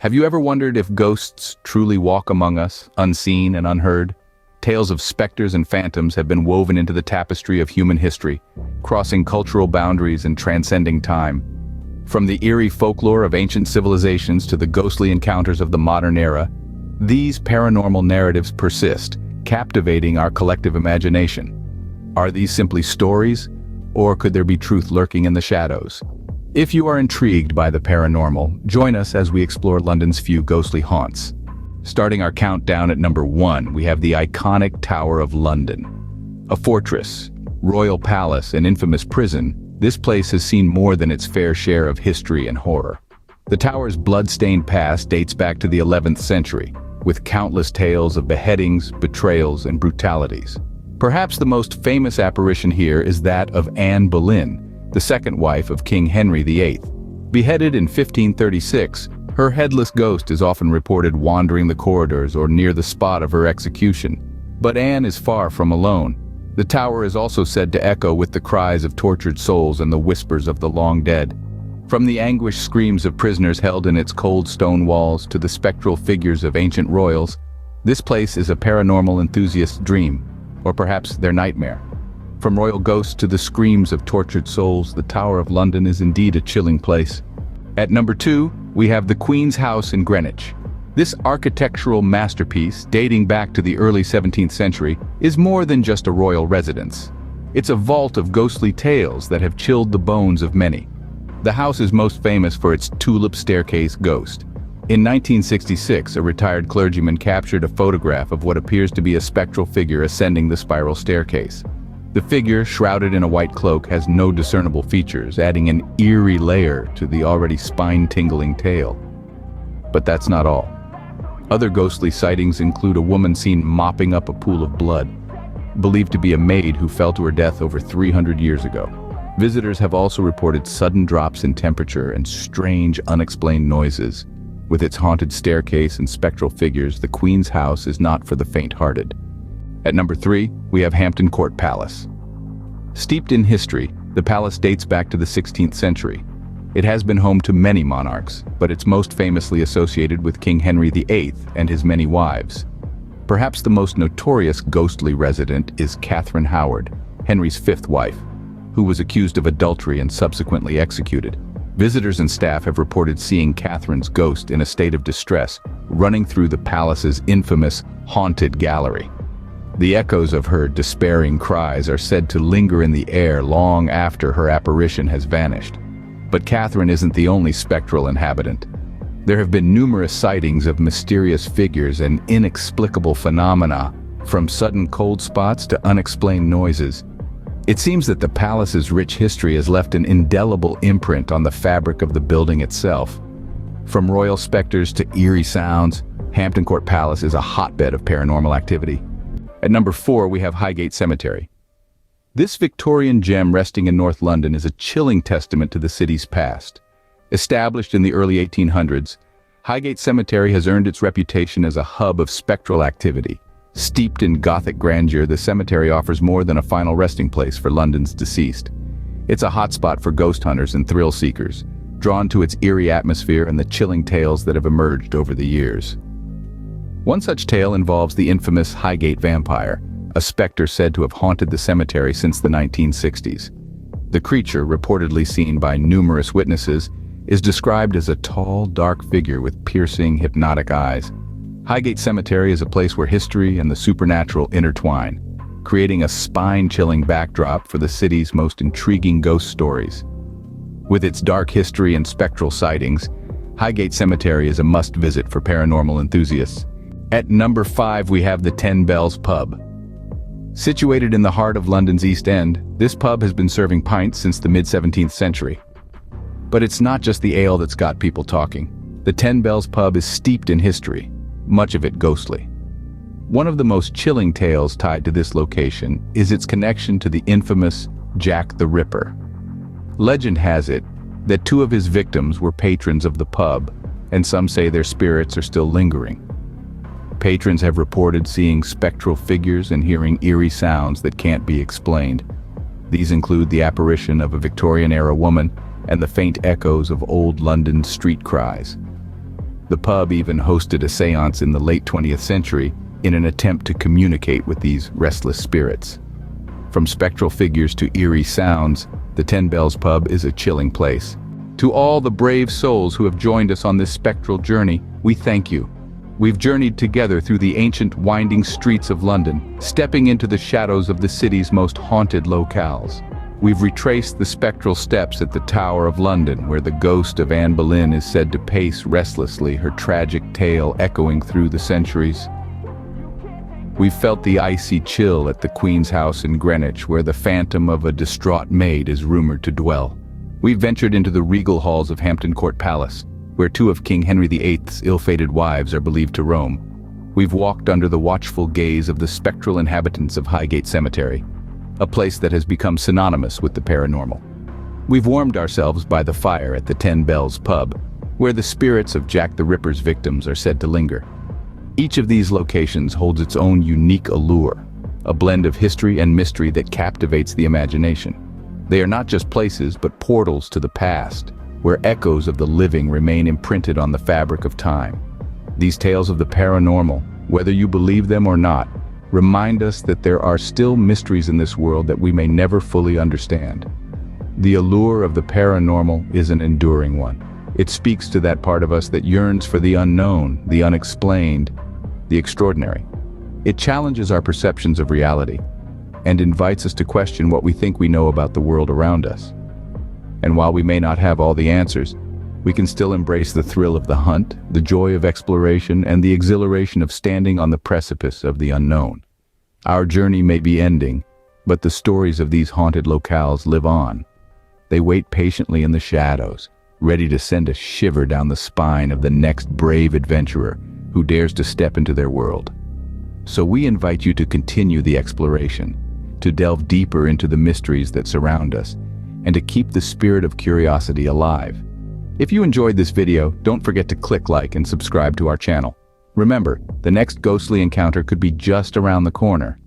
Have you ever wondered if ghosts truly walk among us, unseen and unheard? Tales of specters and phantoms have been woven into the tapestry of human history, crossing cultural boundaries and transcending time. From the eerie folklore of ancient civilizations to the ghostly encounters of the modern era, these paranormal narratives persist, captivating our collective imagination. Are these simply stories, or could there be truth lurking in the shadows? If you are intrigued by the paranormal, join us as we explore London's few ghostly haunts. Starting our countdown at number 1, we have the iconic Tower of London. A fortress, royal palace, and infamous prison, this place has seen more than its fair share of history and horror. The tower's blood-stained past dates back to the 11th century, with countless tales of beheadings, betrayals, and brutalities. Perhaps the most famous apparition here is that of Anne Boleyn, the second wife of King Henry VIII. Beheaded in 1536, her headless ghost is often reported wandering the corridors or near the spot of her execution. But Anne is far from alone. The tower is also said to echo with the cries of tortured souls and the whispers of the long dead. From the anguished screams of prisoners held in its cold stone walls to the spectral figures of ancient royals, this place is a paranormal enthusiast's dream, or perhaps their nightmare. From royal ghosts to the screams of tortured souls, the Tower of London is indeed a chilling place. At number 2, we have the Queen's House in Greenwich. This architectural masterpiece, dating back to the early 17th century, is more than just a royal residence. It's a vault of ghostly tales that have chilled the bones of many. The house is most famous for its tulip staircase ghost. In 1966, a retired clergyman captured a photograph of what appears to be a spectral figure ascending the spiral staircase. The figure, shrouded in a white cloak, has no discernible features, adding an eerie layer to the already spine-tingling tale. But that's not all. Other ghostly sightings include a woman seen mopping up a pool of blood, believed to be a maid who fell to her death over 300 years ago. Visitors have also reported sudden drops in temperature and strange, unexplained noises. With its haunted staircase and spectral figures, the Queen's House is not for the faint-hearted. At number 3, we have Hampton Court Palace. Steeped in history, the palace dates back to the 16th century. It has been home to many monarchs, but it's most famously associated with King Henry VIII and his many wives. Perhaps the most notorious ghostly resident is Catherine Howard, Henry's fifth wife, who was accused of adultery and subsequently executed. Visitors and staff have reported seeing Catherine's ghost in a state of distress, running through the palace's infamous haunted gallery. The echoes of her despairing cries are said to linger in the air long after her apparition has vanished. But Catherine isn't the only spectral inhabitant. There have been numerous sightings of mysterious figures and inexplicable phenomena, from sudden cold spots to unexplained noises. It seems that the palace's rich history has left an indelible imprint on the fabric of the building itself. From royal specters to eerie sounds, Hampton Court Palace is a hotbed of paranormal activity. At number 4, we have Highgate Cemetery. This Victorian gem resting in North London is a chilling testament to the city's past. Established in the early 1800s, Highgate Cemetery has earned its reputation as a hub of spectral activity. Steeped in Gothic grandeur, the cemetery offers more than a final resting place for London's deceased. It's a hotspot for ghost hunters and thrill seekers, drawn to its eerie atmosphere and the chilling tales that have emerged over the years. One such tale involves the infamous Highgate vampire, a specter said to have haunted the cemetery since the 1960s. The creature, reportedly seen by numerous witnesses, is described as a tall, dark figure with piercing, hypnotic eyes. Highgate Cemetery is a place where history and the supernatural intertwine, creating a spine-chilling backdrop for the city's most intriguing ghost stories. With its dark history and spectral sightings, Highgate Cemetery is a must-visit for paranormal enthusiasts. At number 5, we have the 10 Bells Pub. Situated in the heart of London's East End, this pub has been serving pints since the mid-17th century. But it's not just the ale that's got people talking. The 10 Bells Pub is steeped in history, much of it ghostly. One of the most chilling tales tied to this location is its connection to the infamous Jack the Ripper. Legend has it that 2 of his victims were patrons of the pub, and some say their spirits are still lingering. Patrons have reported seeing spectral figures and hearing eerie sounds that can't be explained. These include the apparition of a Victorian-era woman and the faint echoes of old London street cries. The pub even hosted a seance in the late 20th century in an attempt to communicate with these restless spirits. From spectral figures to eerie sounds, the Ten Bells pub is a chilling place. To all the brave souls who have joined us on this spectral journey, we thank you. We've journeyed together through the ancient winding streets of London, stepping into the shadows of the city's most haunted locales. We've retraced the spectral steps at the Tower of London, where the ghost of Anne Boleyn is said to pace restlessly, her tragic tale echoing through the centuries. We've felt the icy chill at the Queen's house in Greenwich, where the phantom of a distraught maid is rumored to dwell. We've ventured into the regal halls of Hampton Court Palace, where two of King Henry VIII's ill-fated wives are believed to roam. We've walked under the watchful gaze of the spectral inhabitants of Highgate Cemetery, a place that has become synonymous with the paranormal. We've warmed ourselves by the fire at the Ten Bells pub, where the spirits of Jack the Ripper's victims are said to linger. Each of these locations holds its own unique allure, a blend of history and mystery that captivates the imagination. They are not just places, but portals to the past, where echoes of the living remain imprinted on the fabric of time. These tales of the paranormal, whether you believe them or not, remind us that there are still mysteries in this world that we may never fully understand. The allure of the paranormal is an enduring one. It speaks to that part of us that yearns for the unknown, the unexplained, the extraordinary. It challenges our perceptions of reality and invites us to question what we think we know about the world around us. And while we may not have all the answers, we can still embrace the thrill of the hunt, the joy of exploration, and the exhilaration of standing on the precipice of the unknown. Our journey may be ending, but the stories of these haunted locales live on. They wait patiently in the shadows, ready to send a shiver down the spine of the next brave adventurer who dares to step into their world. So we invite you to continue the exploration, to delve deeper into the mysteries that surround us, and to keep the spirit of curiosity alive. If you enjoyed this video, don't forget to click like and subscribe to our channel. Remember, the next ghostly encounter could be just around the corner.